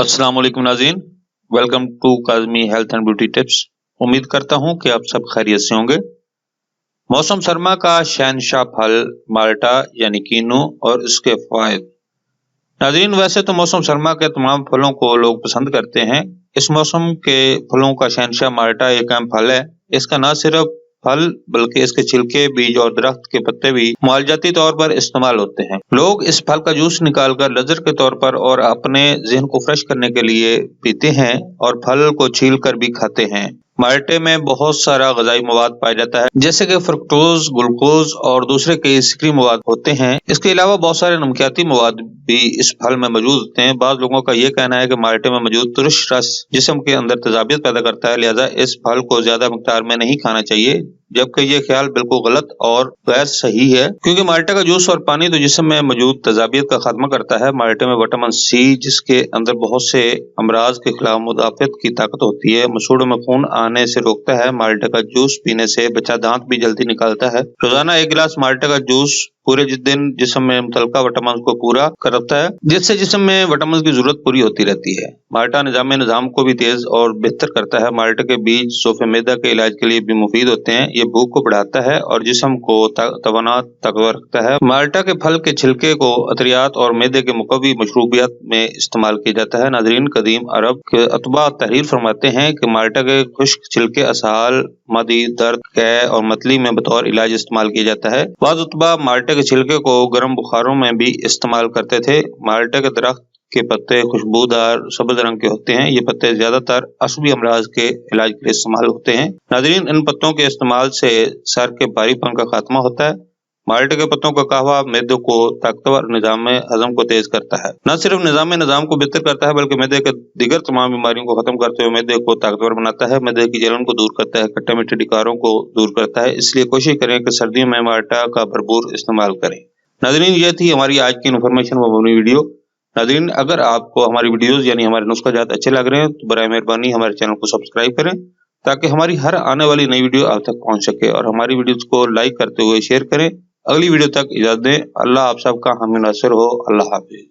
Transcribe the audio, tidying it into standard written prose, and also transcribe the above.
अस्सलाम वालेकुम नाज़रीन, welcome to Kazmi health and beauty tips. उम्मीद करता हूँ कि आप सब खैरियत से होंगे। मौसम सरमा का शहनशाह फल माल्टा यानी कीनू और इसके फायदे। नाज़रीन, वैसे तो मौसम सरमा के तमाम फलों को लोग पसंद करते हैं। इस मौसम के फलों का शहनशाह माल्टा एक अहम फल है। इसका न सिर्फ फल बल्कि इसके छिलके, बीज और दरख्त के पत्ते भी मुआवजाती तौर पर इस्तेमाल होते हैं। लोग इस फल का जूस निकालकर लज़्ज़त के तौर पर और अपने ज़हन को फ्रेश करने के लिए पीते हैं और फल को छील कर भी खाते हैं। माल्टे में बहुत सारा ग़िज़ाई मवाद पाया जाता है, जैसे कि फ्रुक्टोज, ग्लूकोज और दूसरे कई ज़िक्री मवाद होते हैं। इसके अलावा बहुत सारे नमकियाती मवाद भी इस फल में मौजूद होते हैं। बाज़ लोगों का ये कहना है कि माल्टे में मौजूद तुरश रस जिस्म के अंदर तेज़ाबियत पैदा करता है, लिहाजा इस फल को ज्यादा मिक़दार में नहीं खाना चाहिए, जबकि ये ख्याल बिल्कुल गलत और गैर सही है, क्योंकि माल्टे का जूस और पानी तो जिस्म में मौजूद तेज़ाबियत का खात्मा करता है। माल्टे में विटामिन सी, जिसके अंदर बहुत से अमराज के खिलाफ मुदाफ़त की ताकत होती है, मसूड़ों में खून आने से रोकता है। माल्टे का जूस पीने से बच्चा दांत भी जल्दी निकालता है। रोजाना 1 गिलास माल्टे का जूस पूरे दिन जिस्म में मुतल्लका विटामिन को पूरा करता है, जिससे जिस्म में विटामिन की जरूरत पूरी होती रहती है। माल्टा निज़ाम को भी तेज और बेहतर करता है। माल्टे के बीज सोफे मैदा के इलाज के लिए भी मुफीद होते हैं। ये भूख को बढ़ाता है और जिस्म को तवाना ताकतवर रखता है। माल्टा के फल के छिलके को अतरियात और मैदे के मुकव्वी मशरूबियात में इस्तेमाल किया जाता है। नाज़रीन, कदीम अरब के अतबा तहरीर फरमाते हैं कि माल्टा के खुश्क छिलके असहाल, मादी दर्द, कै और मतली में बतौर इलाज इस्तेमाल किया जाता है। बाद अतबा माल्टे के छिलके को गर्म बुखारों में भी इस्तेमाल करते थे। माल्टे के दरख्त के पत्ते खुशबूदार सब्ज रंग के होते हैं। ये पत्ते ज्यादातर असबी अमराज के इलाज के लिए इस्तेमाल होते हैं। नाज़रीन, इन पत्तों के इस्तेमाल से सर के भारीपन का खात्मा होता है। माल्टे के पत्तों का कहवा मैदे को ताकतवर निज़ाम हजम को तेज करता है। न सिर्फ निज़ाम को बेहतर करता है, बल्कि मैदे के दीगर तमाम बीमारियों को खत्म करते हुए मैदे को ताकतवर बनाता है। मैदे की जलन को दूर करता है, खट्टे मीठे डिकारों को दूर करता है। इसलिए कोशिश करें कि सर्दियों में माल्टा का भरपूर इस्तेमाल करें। नाज़रीन, ये थी हमारी आज की इन्फॉर्मेशन व वीडियो। नाज़रीन, अगर आपको हमारी वीडियोस यानी हमारे नुस्ख़ाजात अच्छे लग रहे हैं तो बराए मेहरबानी हमारे चैनल को सब्सक्राइब करें, ताकि हमारी हर आने वाली नई वीडियो आप तक पहुंच सके, और हमारी वीडियोस को लाइक करते हुए शेयर करें। अगली वीडियो तक इजाज़त दें। अल्लाह आप सबका हामी नासिर हो। अल्लाह हाफ़िज़।